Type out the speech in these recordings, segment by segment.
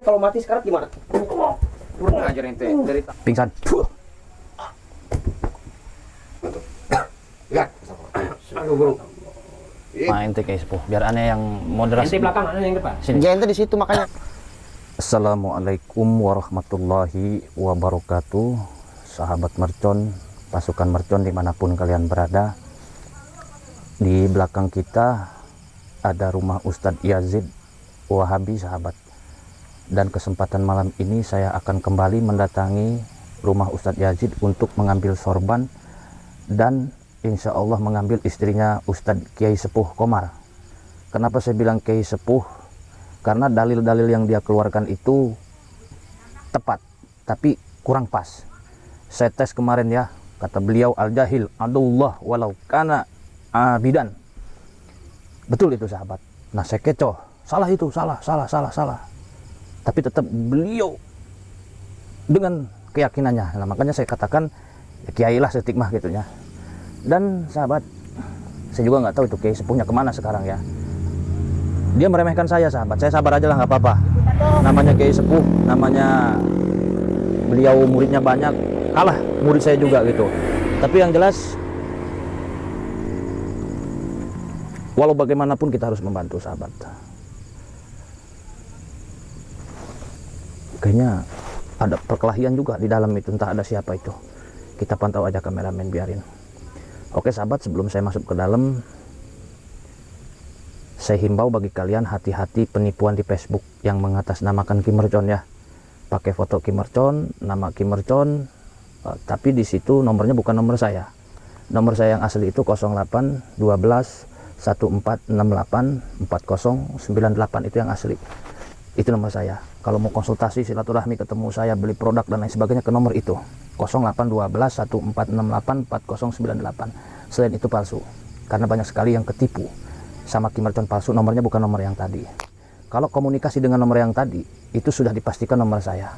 kalau mati sekarang gimana? Kurang ajar ente dari Pingsan. ya. Aduh, Bro. Nah, ente kayak sepuh. Biar aneh yang moderasi. Ente belakang, aneh yang depan. Sini. Ya, ente di situ makanya. Assalamualaikum warahmatullahi wabarakatuh. Sahabat mercon, pasukan mercon dimanapun kalian berada. Di belakang kita ada rumah Ustadz Yazid Wahabi, sahabat. Dan kesempatan malam ini saya akan kembali mendatangi rumah Ustadz Yazid untuk mengambil sorban dan insya Allah mengambil istrinya Ustadz Kiai Sepuh Komar. Kenapa saya bilang Kiai Sepuh? Karena dalil-dalil yang dia keluarkan itu tepat, tapi kurang pas. Saya tes kemarin ya, kata beliau al-jahil adullah walau kana abidan. Betul itu sahabat. Nah saya kecoh, salah itu, salah. Tapi tetap beliau dengan keyakinannya. Nah makanya saya katakan ya, kiai lah setikmah gitu ya. Dan sahabat, saya juga nggak tahu itu kiai sepuhnya kemana sekarang ya. Dia meremehkan saya sahabat, saya sabar aja lah nggak apa-apa. Namanya kiai sepuh, namanya beliau muridnya banyak, kalah murid saya juga gitu. Tapi yang jelas, walau bagaimanapun kita harus membantu sahabat. Kayaknya ada perkelahian juga di dalam itu, entah ada siapa itu. Kita pantau aja kameramen, biarin. Oke sahabat, sebelum saya masuk ke dalam, saya himbau bagi kalian hati-hati penipuan di Facebook yang mengatasnamakan Ki Mercon ya. Pakai foto Ki Mercon, nama Ki Mercon, tapi di situ nomornya bukan nomor saya. Nomor saya yang asli itu 08 12 1468 4098, itu yang asli. Itu nomor saya. Kalau mau konsultasi, silaturahmi, ketemu saya, beli produk dan lain sebagainya, ke nomor itu 08 12 1468 4098. Selain itu palsu, karena banyak sekali yang ketipu sama Ki Mercon palsu. Nomornya bukan nomor yang tadi. Kalau komunikasi dengan nomor yang tadi, itu sudah dipastikan nomor saya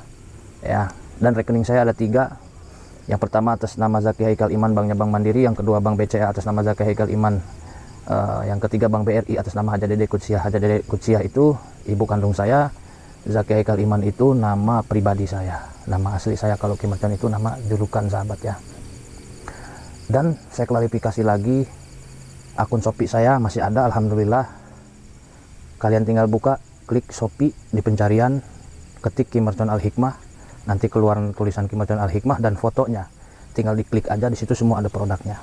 ya. Dan rekening saya ada 3. Yang pertama atas nama Zaki Haikal Iman, banknya Bank Mandiri. Yang kedua Bank BCA atas nama Zaki Haikal Iman. Yang ketiga Bank BRI atas nama Haja Dede Kutsiah. Haja Dede Kutsiah itu ibu kandung saya. Zaki Haikal Iman itu nama pribadi saya, nama asli saya. Kalau Ki Mercon itu nama julukan sahabat ya. Dan saya klarifikasi lagi, akun Shopee saya masih ada, alhamdulillah. Kalian tinggal buka, klik Shopee di pencarian, ketik Ki Mercon Al Hikmah, nanti keluar tulisan Ki Mercon Al Hikmah dan fotonya. Tinggal diklik aja, di situ semua ada produknya.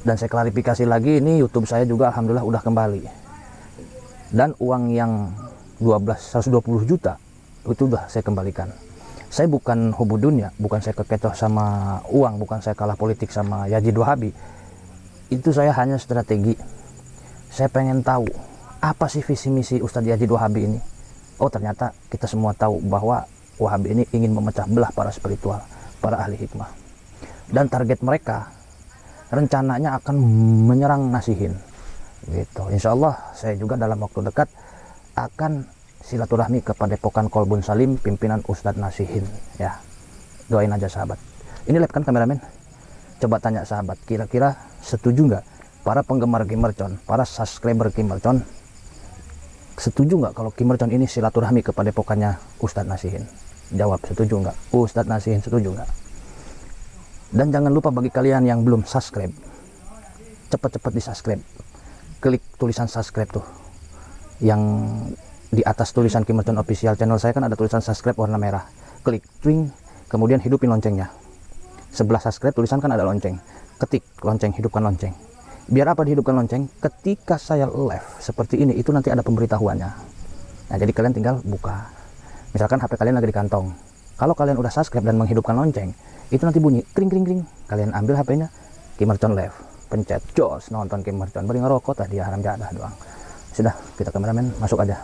Dan saya klarifikasi lagi, ini YouTube saya juga alhamdulillah udah kembali. Dan uang yang 120 juta itu udah saya kembalikan. Saya bukan hubudun ya, bukan saya kekecoh sama uang, bukan saya kalah politik sama Yazid Wahabi. Itu saya hanya strategi. Saya pengen tahu apa sih visi misi Ustadz Yazid Wahabi ini. Oh ternyata kita semua tahu bahwa Wahabi ini ingin memecah belah para spiritual, para ahli hikmah. Dan target mereka rencananya akan menyerang Nasihin gitu. Insya Allah saya juga dalam waktu dekat akan silaturahmi ke Padepokan Kolbun Salim pimpinan Ustadz Nasihin ya. Doain aja sahabat. Ini live kan kameramen? Coba tanya sahabat, kira-kira setuju nggak para penggemar Ki Mercon, para subscriber Ki Mercon, setuju nggak kalau Ki Mercon ini silaturahmi ke Padepokannya Ustadz Nasihin? Jawab, setuju nggak? Ustadz Nasihin setuju nggak? Dan jangan lupa bagi kalian yang belum subscribe, cepat-cepat di subscribe. Klik tulisan subscribe tuh, yang di atas tulisan Ki Mercon Official channel saya kan ada tulisan subscribe warna merah. Klik twing, kemudian hidupin loncengnya. Sebelah subscribe tulisan kan ada lonceng. Ketik lonceng, hidupkan lonceng. Biar apa dihidupkan lonceng? Ketika saya live seperti ini, itu nanti ada pemberitahuannya. Nah jadi kalian tinggal buka. Misalkan HP kalian lagi di kantong. Kalau kalian udah subscribe dan menghidupkan lonceng, itu nanti bunyi kring kring kring. Kalian ambil HP-nya, Ki Mercon live, pencet jos, nonton Ki Mercon. Beri ngerokok tadi ya, haram jadah doang. Sudah, kita kameramen masuk aja.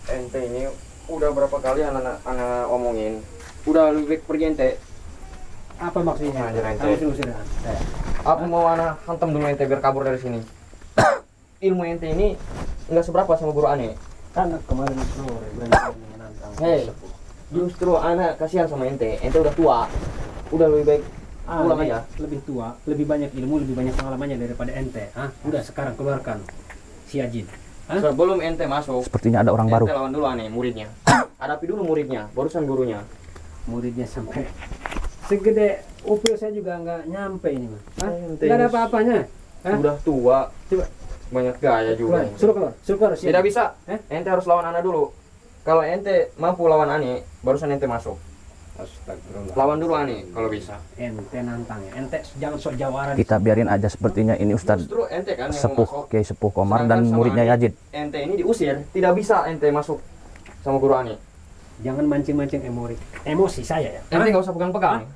Ente ini udah berapa kali anak omongin, udah lebih baik pergi ente. Apa maksudnya? Ajar ente. Apa mau anak hantam dulu ente biar kabur dari sini? Ilmu ente ini nggak seberapa sama guru aneh. Kan kemarin sore berani menantang. Hei, justru anak kasihan sama ente. Ente udah tua, udah lebih baik pulang aja. Lebih tua, lebih banyak ilmu, lebih banyak pengalamannya daripada ente. Udah sekarang keluarkan si Yazid. Hah? Sebelum ente masuk, Sepertinya ada orang baru. ente lawan dulu aneh muridnya. Hadapi dulu muridnya, barusan gurunya. Muridnya sampai segede upil saya juga nggak nyampe ini mah. Hah? Ente Nggak ada ini apa-apanya. Hah? Udah tua, Coba banyak gaya juga. keluar, suruh keluar, suruh keluar. Tidak bisa. Eh? Ente harus lawan ana dulu. Kalau ente mampu lawan Ani, barusan ente masuk. Astagfirullah. Lawan dulu Ani kalau bisa. Ente nantang ya. Ente jangan sok jawaran. Kita biarin aja, sepertinya ini Ustadz Justru ente kan yang mau Sepuh masuk. Kiai Sepuh Komar dan Sedangkan sama muridnya Ani, Yazid. Ente ini diusir, tidak bisa ente masuk sama guru Ani. Jangan mancing-mancing emosi saya ya. Ente nggak usah pegang-pegang.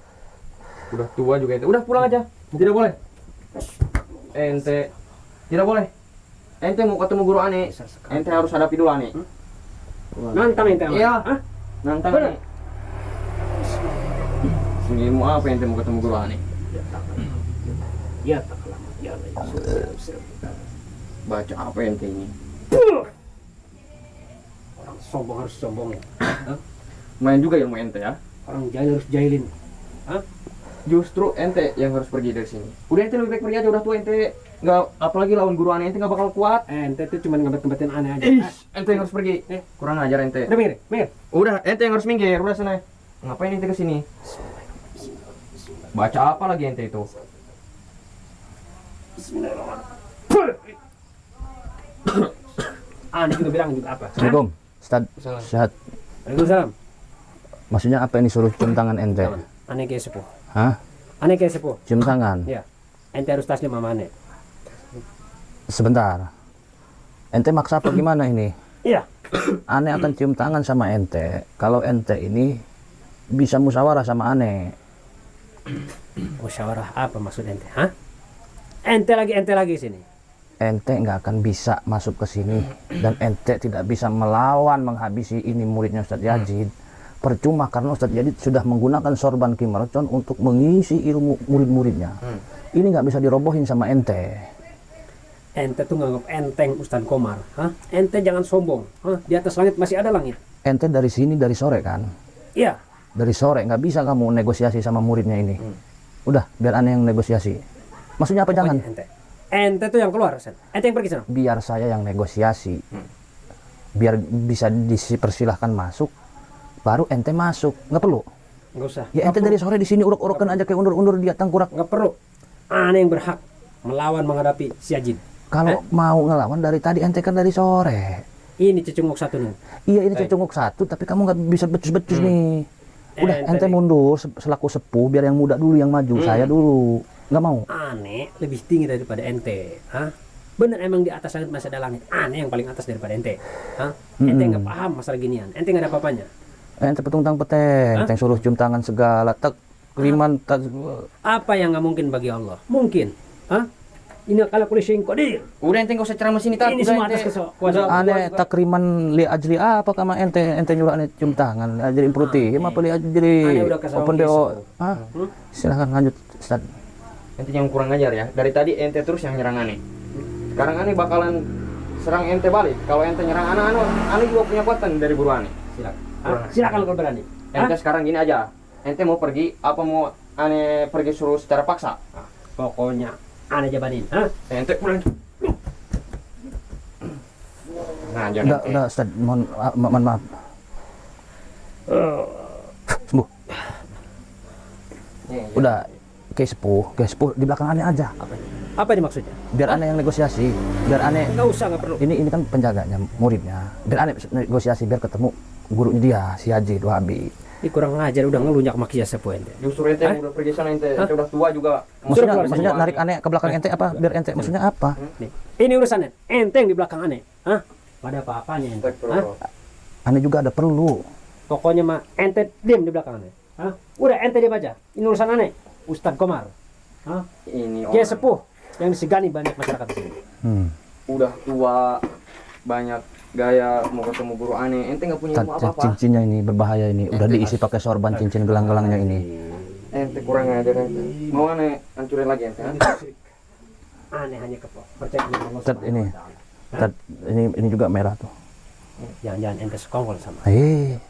Udah tua juga ente. Udah pulang aja. Tidak boleh. Ente tidak boleh. Ente mau ketemu guru Ani, ente harus hadapi dulu Ani. Nantang ente. Iya. Hah? Nantang Bener. Ani. Sini mau apa ente mau ketemu guru Ani? Ya tak lama. Ya Allah. Baca apa ente ini? Orang sombong harus sombong ya. Main juga ilmu ente ya. Orang jahil harus jahilin. Hah? Justru ente yang harus pergi dari sini. Udah ente lebih baik pergi aja, udah tua ente. Nggak, apalagi lawan guru Ani ente nggak bakal kuat. Ente tuh cuma ngebet-ngebetin aneh aja. Ente yang harus pergi. Kurang ajar ente. Udah minggir, minggir. Udah, ente yang harus minggir. Udah sana. Ngapain ente kesini? Baca apa lagi ente itu? Aneh juga bilang juga apa? Assalamualaikum Ustadz Salam. sehat. Waalaikumsalam. Maksudnya apa ini suruh cium tangan ente? Aneh kayak sepuh. Hah? Aneh kayak sepuh. Cium tangan? Ya. Ente harus taslim sama aneh. Sebentar. Ente maksa apa gimana ini? Iya. Aneh akan cium tangan sama ente kalau ente ini bisa musyawarah sama aneh. Musyawarah apa maksud ente? Hah? Ente lagi sini. Ente nggak akan bisa masuk ke sini dan ente tidak bisa melawan menghabisi ini muridnya Ustadz Yazid. Percuma karena Ustadz Yazid sudah menggunakan sorban Kimercon untuk mengisi ilmu murid-muridnya. Ini nggak bisa dirobohin sama ente. Ente tuh nganggap enteng Ustadz Komar. Hah? Ente jangan sombong. Hah? Di atas langit masih ada langit. Ente dari sini dari sore kan? Iya. Dari sore nggak bisa kamu negosiasi sama muridnya ini. Udah biar aneh yang negosiasi. Maksudnya apa jangan? Pokoknya ente tuh yang keluar, Sen. Ente yang pergi sana. Biar saya yang negosiasi. Biar bisa dipersilahkan masuk. Baru ente masuk. Nggak perlu. Nggak usah. Ya ente dari sore di sini uruk-urukan aja kayak undur-undur dia tengkurak. Nggak perlu. Aneh yang berhak melawan menghadapi si Yazid. Kalau mau ngelawan dari tadi ente kan dari sore. Ini cecunguk satu nih. Iya ini cecunguk satu tapi kamu nggak bisa becus-becus nih. Udah ente nih. mundur selaku sepuh biar yang muda dulu yang maju. Saya dulu. Nggak mau. Aneh lebih tinggi daripada ente. Hah? Bener emang di atas langit masih ada langit. Aneh yang paling atas daripada ente. Hah? Ente nggak paham masalah ginian. Ente nggak ada apa-apanya. Ente petungtang peteng. Ente suruh cium tangan segala. Tak keriman tak. Apa yang nggak mungkin bagi Allah? Mungkin. Hah? Ini kalau kulit qadir. Udah ente nggak usah ceramah sini tak. Ini Udah, semua ente. atas kuasa. Aneh takriman li ajli apa kama ente nyuruh aneh cium tangan li ajli imputi apa li ajli Aneh udah kesawang open do kisah. ah silahkan lanjut Ustaz. Ente yang kurang ajar ya. Dari tadi ente terus yang nyerang Ani. Sekarang Ani bakalan serang ente balik. Kalau ente nyerang Ani juga punya kekuatan dari guru Ani. Silakan. Silakan kalau berani. Ente sekarang gini aja. Ente mau pergi apa mau Ani pergi suruh secara paksa? Pokoknya aneh jabanin. Hah? Ente pulang. Nah, jangan Udah Ustaz, mohon maaf. Sembuh. Udah kayak sepuh di belakang aneh aja. Apa ini maksudnya? Biar aneh yang negosiasi, biar aneh Nggak usah, nggak perlu. ini kan penjaganya, muridnya. Biar aneh negosiasi biar ketemu gurunya dia, si Haji Wahabi. Ini kurang ngajar, udah ngelunjak maki ya sepuh ente. Justru ente yang udah pergi sana ente udah tua juga. Maksudnya narik aneh ke belakang ente apa? Biar ente maksudnya apa? Nih, ini urusannya. Ente yang di belakang aneh. Hah? Pada apa-apanya ente. Hah? Aneh juga ada perlu. Pokoknya mah ente diam di belakang aneh. Hah? Udah ente diam aja. Ini urusan aneh. Ustadz Komar. Hah? Ini Dia orang sepuh yang disegani banyak masyarakat di sini. udah tua, banyak gaya, mau ketemu guru Ani. Ente nggak punya ilmu apa-apa. Cincinnya ini berbahaya ini. Udah diisi pakai sorban cincin gelang-gelangnya ini. Ente kurang ajar ente. Mau Ani hancurin lagi ente? Aneh hanya percaya dengan Allah Tet ini. Subhanahu wa ta'ala. Ini juga merah tuh. Jangan-jangan ente sekongkol sama.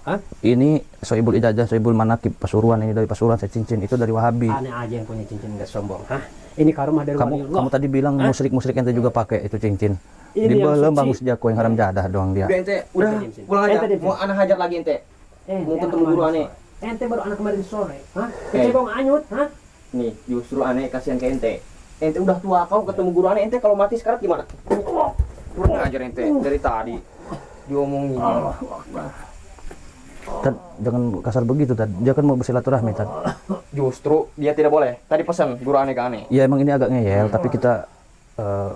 Hah? Ini Soibul Ijazah, Soibul Manakib Pasuruan, ini dari Pasuruan, saya cincin itu dari Wahabi. Aneh aja yang punya cincin nggak sombong. Hah? Ini karomah dari Kamu wali Allah. tadi bilang musyrik ente juga pakai itu cincin. Ini Di yang belum suci. bagus jako yang haram jadah doang dia. Udah ente, udah Ente diam, pulang aja. Ente diam, Mau anak hajar lagi ente. Mau ketemu guru aneh. Ente baru anak kemarin sore, hah? Kecebong anyut, hah? Nih, justru aneh kasihan ke ente. Ente udah tua, kau ketemu guru aneh, ente kalau mati sekarang gimana? Kurang ajar ente dari tadi diomongin. Tad, jangan kasar begitu Tad. Dia kan mau bersilaturahmi Tad. Justru dia tidak boleh. Tadi pesan guru aneh ke aneh. Ya emang ini agak ngeyel, tapi kita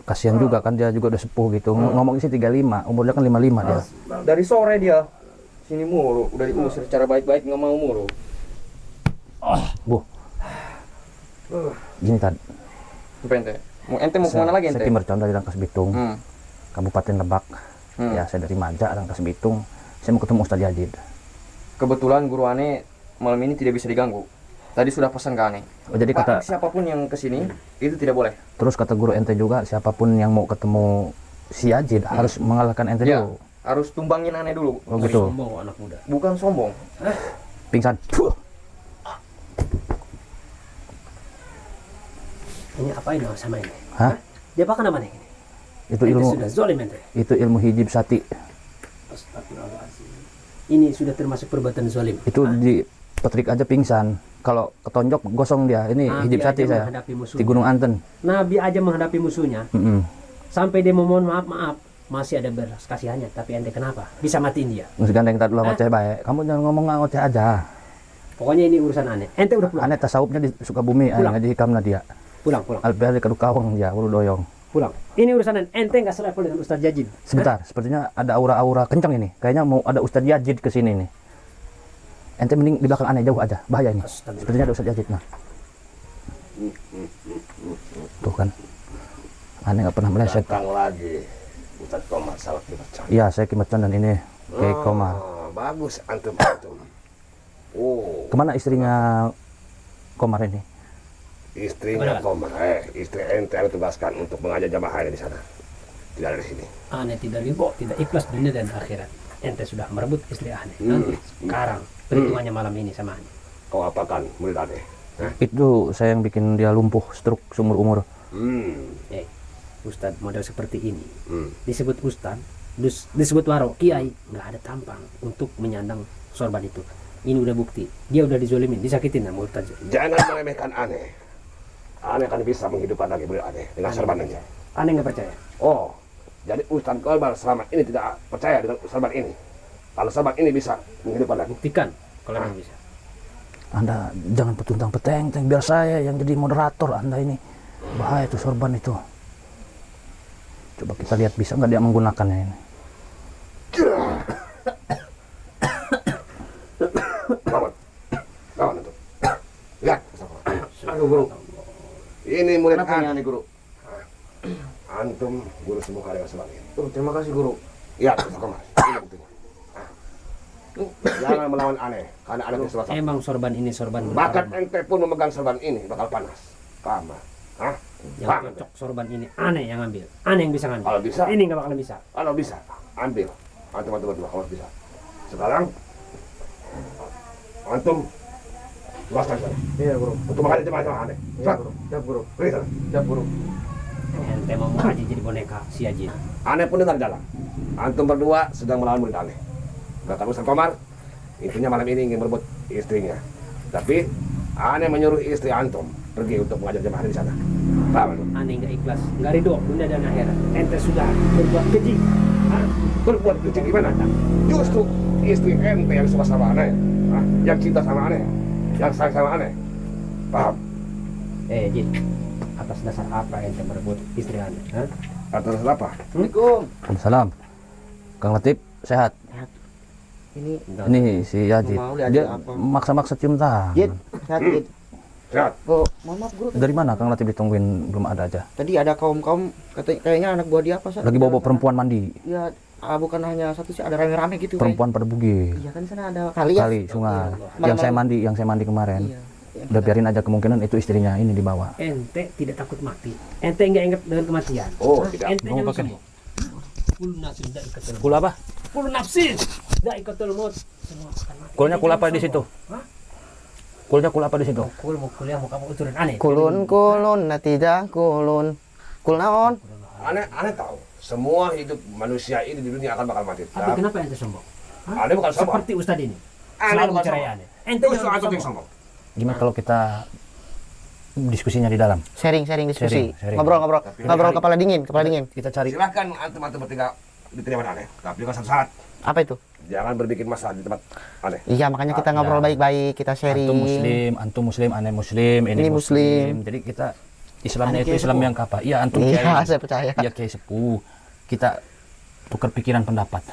kasihan juga kan dia juga udah sepuh gitu. Ngomong sih 35, umurnya kan 55 dia. Dari sore dia sini mulu, udah diusir secara baik-baik nggak mau mulu. Bu. Gini Tad. Apa ente? Ente mau kemana lagi ente? Saya Kimercon dari Rangkas Bitung, Hmm. Kabupaten Lebak. Ya, saya dari Maja, Rangkas Bitung. Saya mau ketemu Ustadz Yazid. Kebetulan guru aneh malam ini tidak bisa diganggu. Tadi sudah pesan ke aneh. Oh, jadi Pak, kata siapapun yang kesini itu tidak boleh. terus kata guru ente juga siapapun yang mau ketemu si Yazid harus mengalahkan ente Ya, dulu. harus tumbangin aneh dulu. Oh gitu. Sombong anak muda. Bukan sombong. Pingsan. Puh. Ini apa ini sama ini? Hah? Dia apa namanya ini? Itu Ente ilmu sudah zolim ente. itu ilmu hijib sati. Astagfirullahaladzim. Ini sudah termasuk perbuatan zolim. Itu di petrik aja pingsan. Kalau ketonjok gosong dia. Ini Nabi hijib aja sati saya. menghadapi musuhnya. Di Gunung Anten. Nabi aja menghadapi musuhnya. Sampai dia memohon maaf, masih ada belas kasihannya. Tapi ente kenapa? Bisa matiin dia. Mesti gandeng tadi lah ngoceh baik. Kamu jangan ngomong ngoceh aja. Pokoknya ini urusan aneh. Ente udah pulang. Aneh tasawufnya di Sukabumi, Pulang. ngaji hikamna dia. Pulang. Alpihari Kadukawang dia, uru doyong. Pulang. Ini urusan aneh. Ente nggak selevel dengan Ustadz Yazid. Sebentar, sepertinya ada aura-aura kencang ini. Kayaknya mau ada Ustadz Yazid ke sini nih. Ente mending di belakang aneh jauh aja, bahaya ini. Astagfirullah. Sepertinya ada Ustadz Yazid nah. Tuh kan. Aneh nggak pernah meleset. Datang lagi Ustadz Komar salah Kimercon. Iya, saya Kimercon dan ini Kiai Komar. Bagus antum. Oh, Kemana istrinya Komar ini? istrinya Komar. Istri ente ada tugaskan untuk mengajar jamaah di sana. Tidak ada di sini. Aneh tidak ridho, tidak ikhlas dunia dan akhirat. Ente sudah merebut istri aneh. Sekarang perhitungannya malam ini sama aneh. Kau apakan murid aneh? Itu saya yang bikin dia lumpuh, stroke seumur umur. Ustadz model seperti ini disebut ustadz, disebut waro, kiai, nggak ada tampang untuk menyandang sorban itu. Ini udah bukti, dia udah dizolimin, disakitin sama Ustadz. Jangan meremehkan aneh. Aneh kan bisa menghidupkan lagi murid aneh dengan sorban aja. Aneh nggak percaya. Oh, jadi Ustadz Komar selama ini tidak percaya dengan sorban ini. Kalau sorban ini bisa menghidupkan lagi. Buktikan kalau memang bisa. Anda jangan petuntang peteng, biar saya yang jadi moderator Anda ini. Bahaya tuh sorban itu. Coba kita lihat bisa nggak dia menggunakannya ini. Kawan itu. Lihat. Aduh guru. Ini murid Kenapa aneh. aneh guru? Antum guru sembuh dengan sorban ini. Terima kasih guru. Ya, Ustadz Komar. Ini buktinya. Jangan melawan aneh, karena aneh itu sorban. Emang sorban ini sorban Bahkan berkah. ente pun memegang sorban ini bakal panas. Paham? Hah? Yang Paham? cocok sorban ini aneh yang ngambil, aneh yang bisa ngambil. Kalau bisa. Ini nggak bakalan bisa. Kalau bisa, ambil. Antum berdua kalau bisa. Sekarang antum luaskan sana. Iya guru. Untuk makan jemaah aneh. Iya guru. Siap guru. Pergi sana. Siap guru. Ente mau ngaji jadi boneka si Yazid. Aneh pun dengar di dalam. Antum berdua sedang melawan murid aneh. Kata Ustadz Komar, intinya malam ini ingin merebut istrinya. Tapi aneh menyuruh istri antum pergi untuk mengajar jemaah di sana. Paham antum? Aneh nggak ikhlas, nggak ridho dunia dan akhirat. Ente sudah berbuat keji. Hah? Berbuat kecil gimana? Justru istri ente yang suka sama aneh. Hah? Yang cinta sama aneh. Yang sayang sama aneh. Paham? Jid, atas dasar apa ente merebut istri aneh? Hah? Atas apa? Assalamualaikum. Waalaikumsalam. Kang Latif sehat. Ini Ini si Yazid. Mau diajak Dia apa? maksa-maksa cium tangan. Jid, sehat Jid. Sehat. Oh, mohon maaf guru. Dari mana Kang Latif ditungguin belum ada aja? Tadi ada kaum kayaknya anak buah dia apa sih? Lagi bawa perempuan mandi. Iya, bukan hanya satu sih, ada rame-rame gitu. Perempuan pada bugil. Iya kan di sana ada kali ya. Kali sungai. Malam-malam. Yang saya mandi kemarin. Iya. Udah biarin aja kemungkinan itu istrinya ini dibawa. Ente tidak takut mati. Ente nggak ingat dengan kematian. Oh, Hah? tidak. Ente Mau yang pakai sembuh. Kul nafsin dha'iqatul maut. Kul apa? Kul nafsin dha'iqatul maut. Semua akan mati. Kulnya kul apa di Ente situ? jangan sombong. Kulnya kul apa di situ? Hah? Kul mau kuliah mau kamu uturin aneh. Kulun, nah tidak kulun. Kul naon? Aneh tahu semua hidup manusia ini di dunia akan bakal mati. Tapi kenapa ente sombong? Hah? Ane bukan sombong. Seperti Ustadz ini. Ane Selalu bukan bicara sombong. ane. Ente Justru jangan antum yang sombong. sombong. Gimana kalau kita diskusinya di dalam? Sharing diskusi. Sharing. Ngobrol kepala dingin. Kita cari. Silahkan antum bertiga diterima Ane. Tapi dengan satu syarat, Apa itu? jangan berbikin masalah di tempat Ane. Iya, makanya kita ngobrol baik-baik, kita sharing. Antum muslim, aneh muslim, ini Ini muslim. Jadi kita Islamnya Aneh itu kiai Islam sepuh. yang apa? Iya, antum Iya, kiai. saya percaya. Iya, kiai sepuh. Kita tukar pikiran pendapat.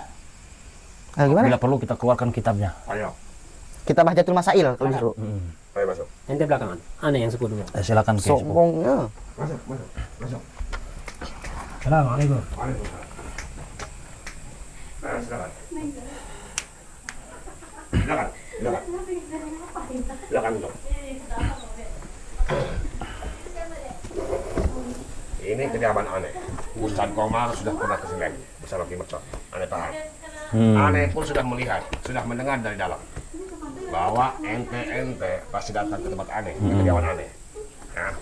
Gimana? Bila perlu kita keluarkan kitabnya. Ayo, Kita bahajatul masail kalau disuruh. ayo masuk. Ente belakangan. Ane yang sepuh dulu. Silakan kiai sepuh. Sombongnya. Masuk. Assalamualaikum. Waalaikumsalam. Silakan. Silakan dong. Ini kediaman Ane. Ustadz Komar sudah pernah kesini lagi bersama Ki Mercon. Ane paham. Ane pun sudah melihat, sudah mendengar dari dalam bahwa ente pasti datang ke tempat Ane, ke kediaman Ane. Nah,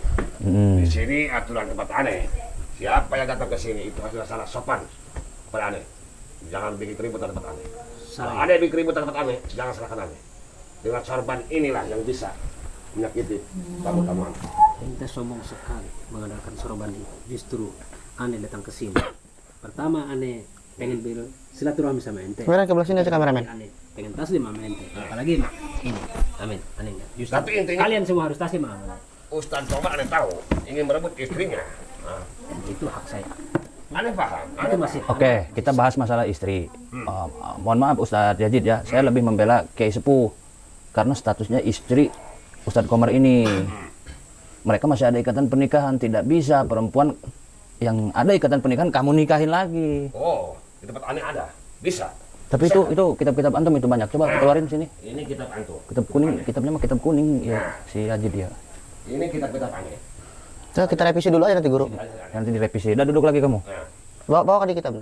di sini aturan tempat Ane. Siapa yang datang ke sini itu harus salah sopan pada Ane. Jangan bikin keributan tempat Ane. Kalau ada yang bikin keributan tempat Ane, jangan salahkan Ane. Dengan sorban inilah yang bisa menyakiti tamu-tamu Ane. Ente sombong sekali mengandalkan sorban ini. Justru Ane datang ke sini. Pertama Ane pengen silaturahmi sama ente. Kamera ke belah sini aja kameramen. Ane pengen taslim sama ente. Apalagi ini. Amin. Ane enggak. Justru Tapi intinya kalian semua harus taslim sama Ane. Ustadz Komar Ane tahu ingin merebut istrinya. Nah, Itu hak saya. Ane paham. Itu masih. Oke, kita bahas masalah istri. Mohon maaf Ustadz Yazid ya, saya lebih membela kiai sepuh karena statusnya istri Ustadz Komar ini. Mereka masih ada ikatan pernikahan, tidak bisa perempuan yang ada ikatan pernikahan kamu nikahin lagi. Oh, di tempat Ane ada. Bisa. Tapi itu kitab-kitab antum itu banyak. Coba keluarin sini. Ini kitab antum. Kitab kuning, kitabnya mah kitab kuning ya si Yazid ya. Ini kitab-kitab Ane. Coba kita revisi dulu aja nanti guru. Nanti direvisi. Udah duduk lagi kamu. Nah, Bawa ke di kitab.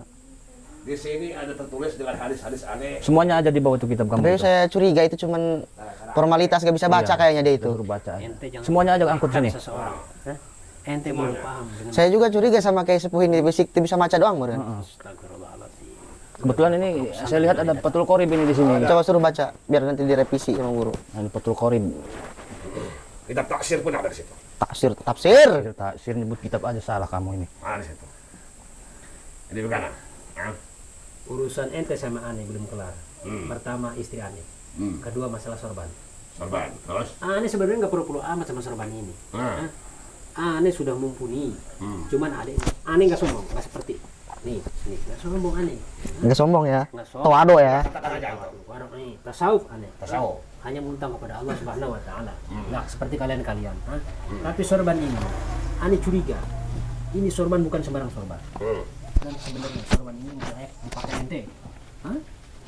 di sini ada tertulis dengan hadis-hadis Ane. Semuanya aja di bawah itu kitab kamu. Tapi itu. saya curiga itu cuman formalitas, gak bisa baca kayaknya dia itu. Suruh baca. Ente jangan Semuanya aja angkut sini. seseorang. Hah? Ente belum paham dengan Saya juga curiga sama kayak sepuh ini, basic itu bisa baca doang, Bro. Astagfirullahaladzim. Kebetulan ini saya lihat ada Fathul Qorib ini di sini. Coba suruh baca biar nanti direvisi sama guru. Nah, ini Fathul Qorib. Kitab taksir pun ada di situ. Tafsir. Taksir nyebut kitab aja salah kamu ini. Ada di situ. Jadi bagaimana? Nah, Urusan ente sama Ane belum kelar. Pertama istri Ane. Kedua masalah sorban. sorban. Terus? Ane sebenarnya nggak perlu amat sama sorban ini. Nah. Hah? Ane sudah mumpuni. Cuman Ane nggak sombong, nggak seperti nih nggak sombong Ane. Enggak sombong ya. Nggak sombong. Tawado ya. Katakan aja antum. Warok nih tasawuf Ane. Tasawuf. Hanya muntah kepada Allah Subhanahu Wa Taala. Nggak seperti kalian. Hah? Tapi sorban ini, Ane curiga. Ini sorban bukan sembarang sorban. Dan sebenarnya sorban ini nggak layak dipakai ente. Hah?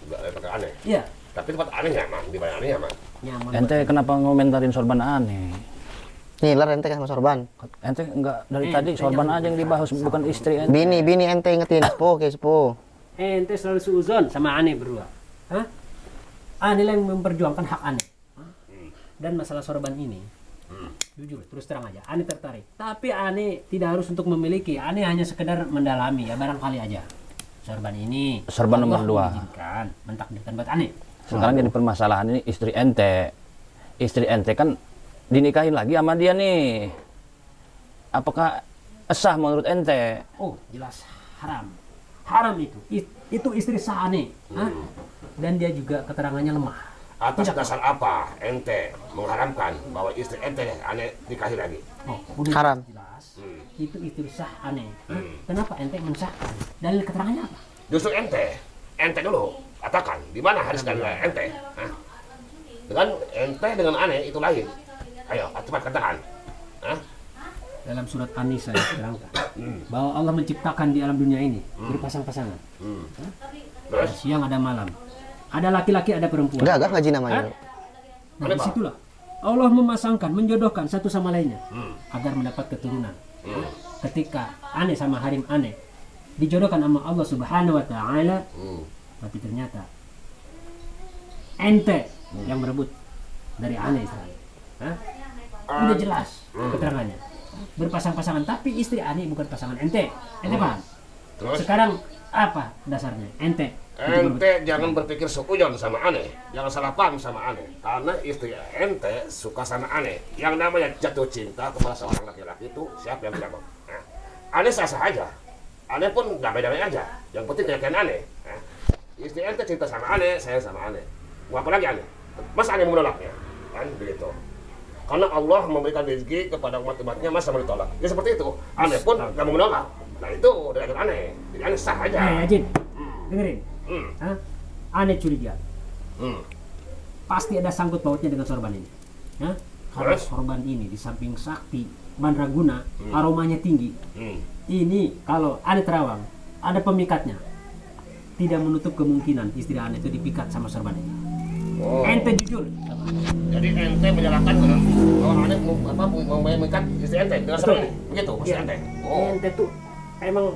Enggak ada pakai Ane. Iya. Tapi tempat Ane nyaman, di mana Ane nyaman. Nyaman. Ente kenapa ngomentarin sorban aneh? Nih, lar ente kan sama sorban. Ente enggak dari tadi sorban aja yang dibahas bukan istri ente. Bini ente ingetin sepuh, kayak sepuh. Ente selalu suuzon sama Ane berdua. Hah? Ane yang memperjuangkan hak Ane. Hah? Dan masalah sorban ini, jujur, terus terang aja, Ane tertarik. Tapi Ane tidak harus untuk memiliki. Ane hanya sekedar mendalami, ya barangkali aja. Sorban ini, Sorban nomor Allah 2. mengizinkan, mentakdirkan buat Ane. Sekarang jadi permasalahan ini istri ente. Istri ente kan dinikahin lagi sama dia nih. Apakah sah menurut ente? Oh, jelas haram. Haram itu. Itu istri sah Ane. Hah? Dan dia juga keterangannya lemah. Atas dasar apa ente mengharamkan bahwa istri ente Ane nikahi lagi? Oh, udah Haram. jelas. Itu istri sah Ane. Hah? Kenapa ente mensahkan? Dalil keterangannya apa? Justru ente dulu katakan di mana hadis dan ente? Hah? Dengan ente dengan Ane itu lain. Ayo, cepat katakan. Hah? Dalam surat An-Nisa diterangkan bahwa Allah menciptakan di alam dunia ini berpasang-pasangan. Terus? Ada siang ada malam. Ada laki-laki ada perempuan. Enggak ngaji namanya. Nah, disitulah Allah memasangkan, menjodohkan satu sama lainnya agar mendapat keturunan. Ketika Ane sama harim Ane dijodohkan sama Allah Subhanahu Wa Taala, tapi ternyata ente yang merebut dari Ane Israel. Hah? Udah jelas keterangannya. Berpasang-pasangan, tapi istri Ane bukan pasangan ente. Ente paham? Terus? Sekarang apa dasarnya? Ente. Ente jangan berpikir seujon sama aneh, jangan salah paham sama aneh. Karena istri ente suka sama aneh. Yang namanya jatuh cinta kepada seorang laki-laki itu siapa yang tidak mau? Nah, aneh sah-sah aja, aneh pun damai-damai aja. Yang penting keyakinan aneh. Nah, istri ente cinta sama aneh, saya sama aneh. Mau apa lagi aneh? Masa aneh menolaknya? Kan begitu. Karena Allah memberikan rezeki kepada umat-umatnya, masa mau ditolak? Ya seperti itu. Aneh pun nggak mau menolak. Nah itu udah aneh. Jadi aneh sah aja. Ajin, dengerin. Hah? Aneh curiga. Pasti ada sangkut pautnya dengan sorban ini. Hah? Karena Terus? sorban ini di samping sakti, mandraguna, aromanya tinggi. Ini kalau aneh terawang, ada pemikatnya. Tidak menutup kemungkinan istri aneh itu dipikat sama sorban ini. Oh. Ente jujur. Jadi ente menyalahkan kalau aneh mau mengikat istri ente dengan sorban ini, begitu maksud Iya. ente. Oh. Ente tuh emang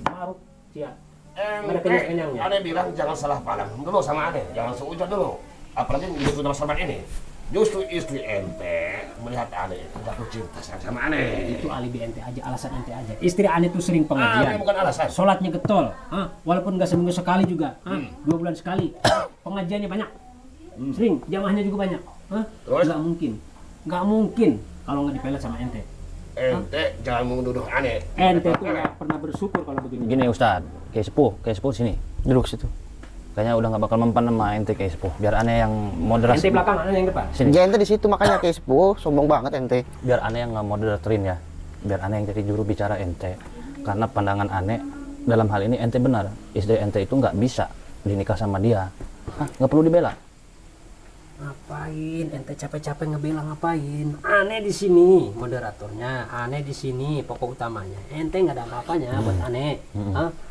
maruk cia. Ada Ente, kenyang-kenyangnya. aneh bilang jangan salah paham dulu sama aneh, jangan seujon dulu. Apalagi begitu dengan sorban ini. Justru istri ente melihat aneh itu jatuh cinta sama aneh. Itu alibi ente aja, alasan ente aja. Istri aneh tuh sering Aneh pengajian. bukan alasan. Sholatnya getol, walaupun nggak seminggu sekali juga, 2 bulan sekali. Pengajiannya banyak, sering, jamaahnya juga banyak. Terus? Nggak mungkin kalau nggak dipelet sama ente. Ente jangan menuduh aneh. Ente tuh nggak pernah bersyukur kalau begini. Gini Ustadz, kayak sepuh sini. Duduk situ. Kayaknya udah nggak bakal mempan sama ente kayak sepuh. Biar aneh yang moderasi. Ente belakang, aneh yang depan. Sini. Ya ente di situ makanya kayak sepuh, sombong banget ente. Biar aneh yang nggak moderaterin ya. Biar aneh yang jadi juru bicara ente. Karena pandangan aneh dalam hal ini ente benar. Istri ente itu nggak bisa dinikah sama dia. Nggak perlu dibela. Ngapain? Ente capek-capek ngebela ngapain? Aneh di sini moderatornya, aneh di sini pokok utamanya. Ente nggak ada apa-apanya buat aneh.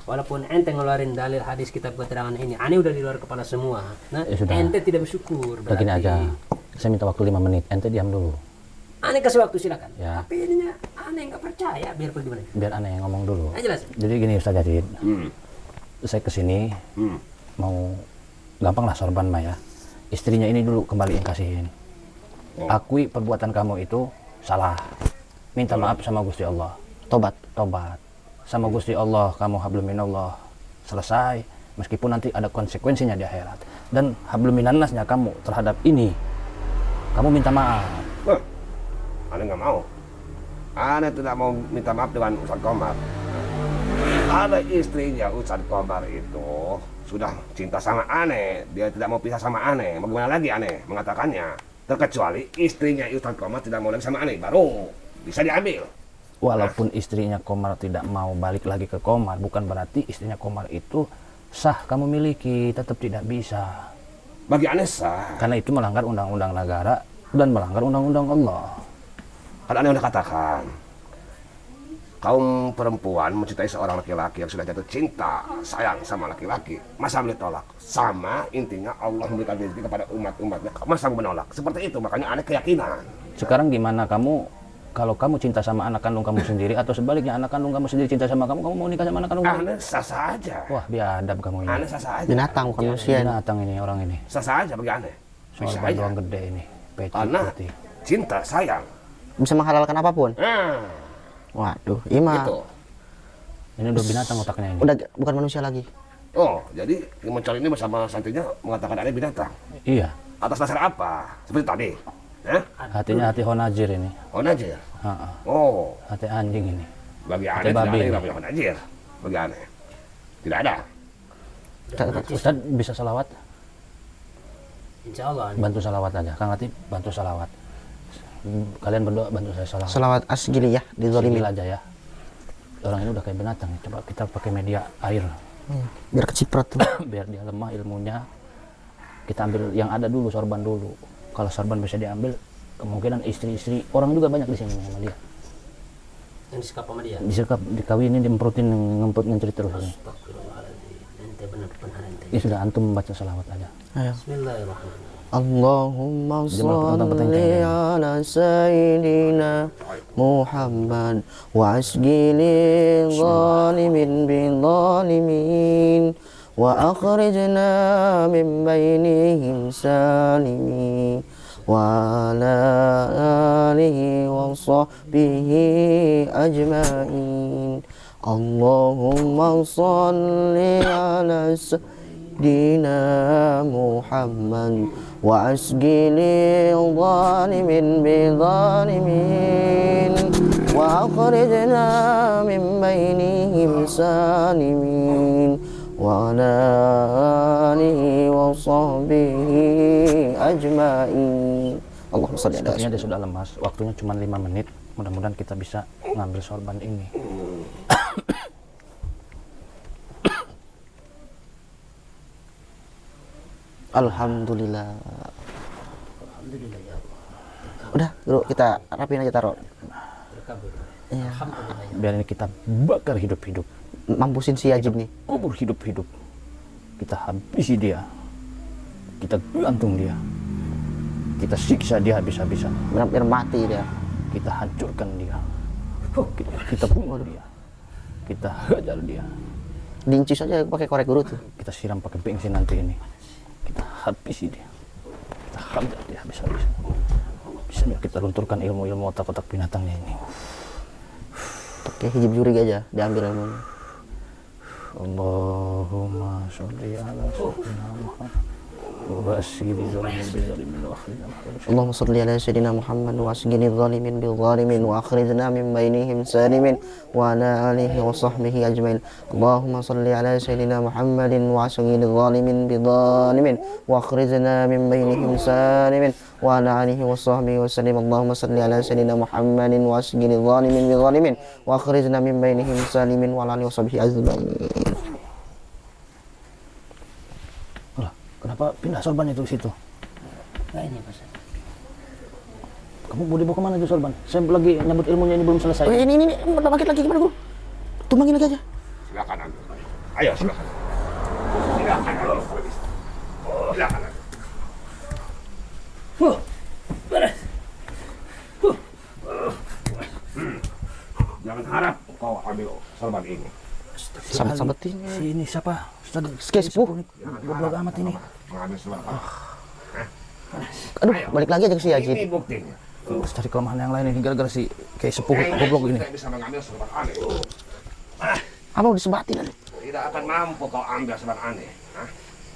Walaupun ente ngeluarin dalil hadis kitab keterangan ini, aneh udah di luar kepala semua. Nah, Ya sudah. ente tidak bersyukur. Begini aja. Saya minta waktu 5 menit. Ente diam dulu. Aneh kasih waktu silakan. Ya. Tapi ininya aneh nggak percaya. Biar pergi mana? Biar aneh yang ngomong dulu. Jelas. Jadi gini Ustaz Jadid. Saya kesini mau gampang lah sorban mah ya. Istrinya ini dulu kembali yang kasihin. Akui perbuatan kamu itu salah. Minta maaf sama Gusti Allah. Tobat. Tobat. Sama Gusti Allah kamu hablum minallah. Selesai. Meskipun nanti ada konsekuensinya di akhirat. Dan hablum minannasnya kamu terhadap ini. Kamu minta maaf. Aneh nggak mau. Aneh tidak mau minta maaf dengan Ustadz Komar. Ada istrinya Ustadz Komar itu sudah cinta sama aneh, dia tidak mau pisah sama aneh. Bagaimana lagi aneh mengatakannya? Terkecuali istrinya Ustadz Komar tidak mau lagi sama aneh, baru bisa diambil. Walaupun istrinya Komar tidak mau balik lagi ke Komar, bukan berarti istrinya Komar itu sah kamu miliki, tetap tidak bisa. Bagi aneh sah. Karena itu melanggar undang-undang negara dan melanggar undang-undang Allah. Kan aneh udah katakan, kaum perempuan mencintai seorang laki-laki yang sudah jatuh cinta, sayang sama laki-laki, masa boleh tolak? Sama intinya Allah memberikan rezeki kepada umat-umatnya, masa mau menolak? Seperti itu, makanya aneh keyakinan. Sekarang gimana kamu, kalau kamu cinta sama anak kandung kamu sendiri, atau sebaliknya anak kandung kamu sendiri cinta sama kamu mau nikah sama anak kandung kamu? Aneh sah-sah aja. Wah, biadab kamu ini. Aneh sah-sah aja. Binatang bukan manusia. Binatang ini orang ini. Sah-sah aja bagi aneh. Bisa Soal aja. doang gede ini. Peci Karena putih. cinta, sayang. Bisa menghalalkan apapun. Nah, Waduh, ima. itu. Ini udah binatang otaknya ini. Udah bukan manusia lagi. Oh, jadi yang mencari ini bersama santrinya mengatakan aneh binatang. Iya. Atas dasar apa? Seperti tadi. Hatinya hati honajir ini. Oh, najir. Ha-ha. Oh, Hati anjing ini. bagi Hati aneh tidak babi. ada yang namanya najir. Bagi aneh. Tidak ada. Ustaz bisa salawat? Insya Allah. Bantu salawat aja. Kang Latif bantu salawat. Kalian berdoa bantu saya salawat. Selawat asgiliyah di zalimin. Sigil aja ya. Orang ini udah kayak binatang. Coba kita pakai media air. Biar keciprat tuh. Biar dia lemah ilmunya. Kita ambil yang ada dulu, sorban dulu. Kalau sorban bisa diambil, kemungkinan istri-istri orang juga banyak di sini sama dia. Yang disekap sama dia. Disekap, dikawinin, diemperutin, ngempet ngencerit terus. Astagfirullahaladzim. Ente benar-benar ente. Ya sudah, antum baca salawat aja. Ayo. Bismillahirrahmanirrahim. Allahumma Jemaah petang-petang salli ini. ala sayyidina Muhammad wa asgili zalimin bil zalimin wa akhrijna min bainihim salimin wa ala alihi wa sahbihi ajma'in Allahumma salli ala sayyidina Muhammad wa asgili zalimin bi zalimin wa akhrijna min bainihim salimin wa ala alihi wa sahbihi ajma'in. Allahumma salli ala Sepertinya dia sudah lemas, waktunya cuma 5 menit. Mudah-mudahan kita bisa ngambil sorban ini. Alhamdulillah. Udah, bro, kita rapiin aja taruh. Iya. Biar ini kita bakar hidup-hidup, Mampusin si Yajid nih. kubur hidup-hidup. Kita habisi dia, kita gantung dia, kita siksa dia habis-habisan, Benar-benar mati dia. kita hancurkan dia, kita bunuh dia, kita hajar dia, Diincis aja pakai korek guru tuh. kita siram pakai bensin nanti ini, kita habisi dia, kita hajar dia habis-habisan. Bismillah, kita lunturkan ilmu-ilmu otak-otak binatangnya ini. Pakai hijab jurig aja, diambil ilmunya. Allahumma sholli ala sayyidina Muhammad wa asgini zalimin bil zalimin wa akhrijna. Allahumma shalli ala sayyidina Muhammad wa asgini zalimin bil zalimin wa akhrijna min bainihim salimin wa ala alihi wa sahbihi ajmain. Allahumma shalli ala sayyidina Muhammadin wa asgini zalimin bil zalimin wa akhrijna min bainihim salimin wa ala alihi wa sahbihi wa sallim. Allahumma shalli ala sayyidina Muhammadin wa asgini zalimin bil zalimin wa akhrijna min bainihim salimin wa ala alihi wa sahbihi ajmain. Kenapa pindah sorban itu ke situ? Nah ini Pak. Kamu mau dibawa kemana itu sorban? Saya lagi nyambut ilmunya ini belum selesai. Oh, ini bangkit lagi gimana, Guru? Tumbangin lagi aja. Silakan Anda. Ayo silakan. Silakan Anda. Silakan Anda. Beres. Jangan harap kau ambil sorban ini. Sahabat-sahabatin. Si ini siapa? Ustaz Sepuh. goblok amat ini. Mengambil sorban. Aduh, balik lagi aja ke si Yajid. Ini buktinya. Harus cari kelemahan yang lain ini gara-gara si kayak sepuh goblok ini. Tidak bisa mengambil sorban aneh. Apa mau disebatin aja? Tidak akan mampu kau ambil sorban aneh.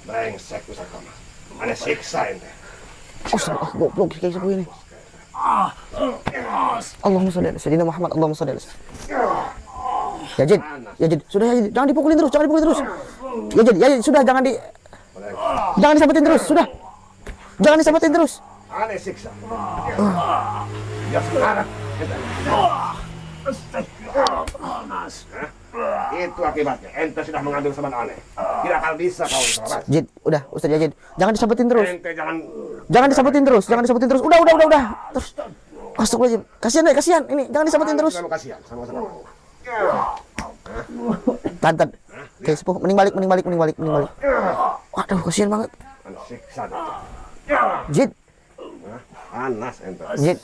Brengsek besar kamu. Aneh siksa ente. Oh, goblok kayak sepuh ini. Allahumma sholli ala sayyidina Muhammad. Allahumma sholli ala Yajid, Yajid, sudah Yajid, jangan dipukulin terus, jangan dipukulin terus. Yajid, sudah jangan disabatin terus, sudah. Jangan disabatin terus. Aneh siksa. Ya sekarang. Itu akibatnya. Ente sudah mengambil sorban aneh. Tidak akan bisa kau selamat. Yajid, udah, Ustaz Yajid, jangan disabatin terus. Ente Jangan disabatin terus, jangan disabatin terus. Udah. Terus. Astagfirullahaladzim. Kasihan, ini jangan disabatin terus. Terima kasihan sama-sama. Tantan. Oke, sepuh, mending balik. Waduh, kasihan banget. Siksa. Jid, Panas ente. Jid.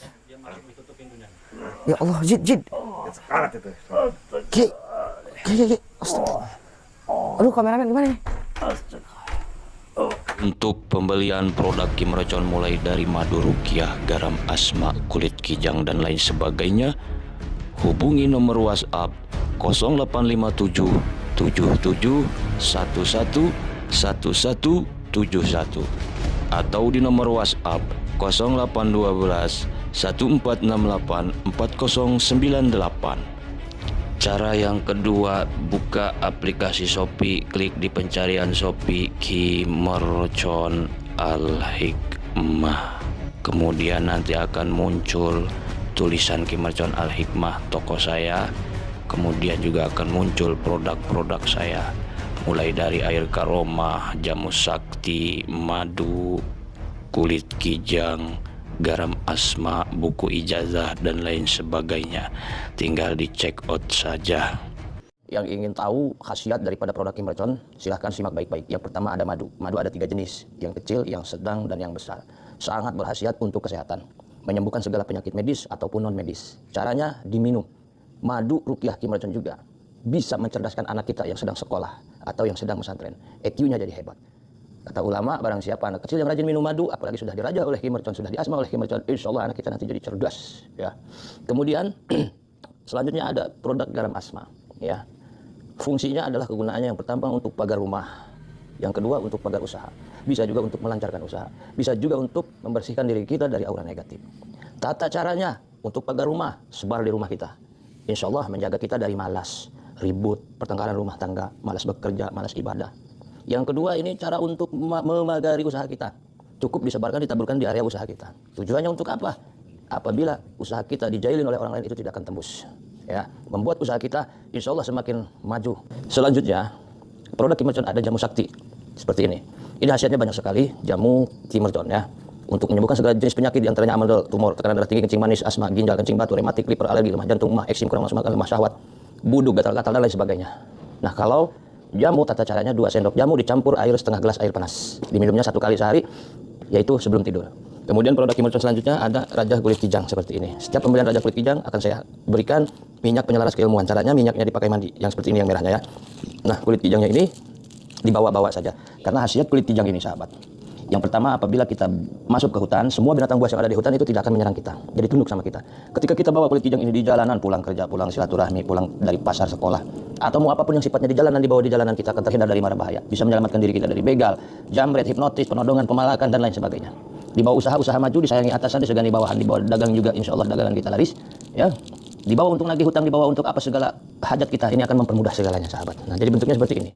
Ya Allah, Jid. Sekarat itu. Ki. Astaga. Aduh, kameramen gimana nih? Untuk pembelian produk Ki Mercon mulai dari madu rukiah, garam asma, kulit kijang dan lain sebagainya, hubungi nomor WhatsApp 0857 77 11 1171 atau di nomor WhatsApp 0812 1468 4098. Cara yang kedua, buka aplikasi Shopee, klik di pencarian Shopee Ki Mercon Al-Hikmah. Kemudian nanti akan muncul tulisan Ki Mercon Al-Hikmah toko saya. Kemudian juga akan muncul produk-produk saya, mulai dari air karomah, jamu sakti, madu, kulit kijang, garam asma, buku ijazah dan lain sebagainya. Tinggal di check out saja. Yang ingin tahu khasiat daripada produk Ki Mercon, silahkan simak baik-baik. Yang pertama ada madu. Madu ada 3 jenis, yang kecil, yang sedang, dan yang besar. Sangat berkhasiat untuk kesehatan, menyembuhkan segala penyakit medis ataupun non medis. Caranya diminum. Madu rukiah Ki Mercon juga bisa mencerdaskan anak kita yang sedang sekolah atau yang sedang pesantren. EQ-nya jadi hebat. Kata ulama, barang siapa anak kecil yang rajin minum madu, apalagi sudah diraja oleh Ki Mercon, sudah diasma oleh Ki Mercon, insya Allah anak kita nanti jadi cerdas. Ya. Kemudian selanjutnya ada produk garam asma. Ya. Fungsinya adalah kegunaannya yang pertama untuk pagar rumah, yang kedua untuk pagar usaha, bisa juga untuk melancarkan usaha, bisa juga untuk membersihkan diri kita dari aura negatif. Tata caranya untuk pagar rumah, sebar di rumah kita. Insya Allah menjaga kita dari malas, ribut, pertengkaran rumah tangga, malas bekerja, malas ibadah. Yang kedua ini cara untuk memagari usaha kita. Cukup disebarkan, ditaburkan di area usaha kita. Tujuannya untuk apa? Apabila usaha kita dijailin oleh orang lain, itu tidak akan tembus. Ya, membuat usaha kita insya Allah semakin maju. Selanjutnya, produk Ki Mercon ada jamu sakti seperti ini. Ini khasiatnya banyak sekali, jamu Ki Mercon ya. Untuk menyembuhkan segala jenis penyakit, diantaranya amandel, tumor, tekanan darah tinggi, kencing manis, asma, ginjal, kencing batu, rematik, liver, alergi, lemah jantung, mah, eksim, kurang masuk akal, lemah syahwat, buduk, gatal-gatal dan lain sebagainya. Nah, kalau jamu, tata caranya 2 sendok jamu dicampur air setengah gelas air panas. Diminumnya 1 kali sehari, yaitu sebelum tidur. Kemudian produk Ki Mercon selanjutnya ada Raja Kulit Kijang seperti ini. Setiap pembelian Raja Kulit Kijang akan saya berikan minyak penyelaras keilmuan. Caranya minyaknya dipakai mandi, yang seperti ini yang merahnya ya. Nah, kulit kijangnya ini dibawa-bawa saja. Karena khasiat kulit kijang ini sahabat, yang pertama, apabila kita masuk ke hutan, semua binatang buas yang ada di hutan itu tidak akan menyerang kita, jadi tunduk sama kita. Ketika kita bawa kulit kijang ini di jalanan, pulang kerja, pulang silaturahmi, pulang dari pasar, sekolah, atau mau apapun yang sifatnya di jalanan, dibawa di jalanan, kita akan terhindar dari mara bahaya. Bisa menyelamatkan diri kita dari begal, jambret, hipnotis, penodongan, pemalakan, dan lain sebagainya. Dibawa usaha maju, disayangi atasan, disegani bawahan, dibawa dagang juga, insya Allah dagangan kita laris. Ya, dibawa untuk nagih hutang, dibawa untuk apa segala hajat kita, ini akan mempermudah segalanya sahabat. Nah, jadi bentuknya seperti ini.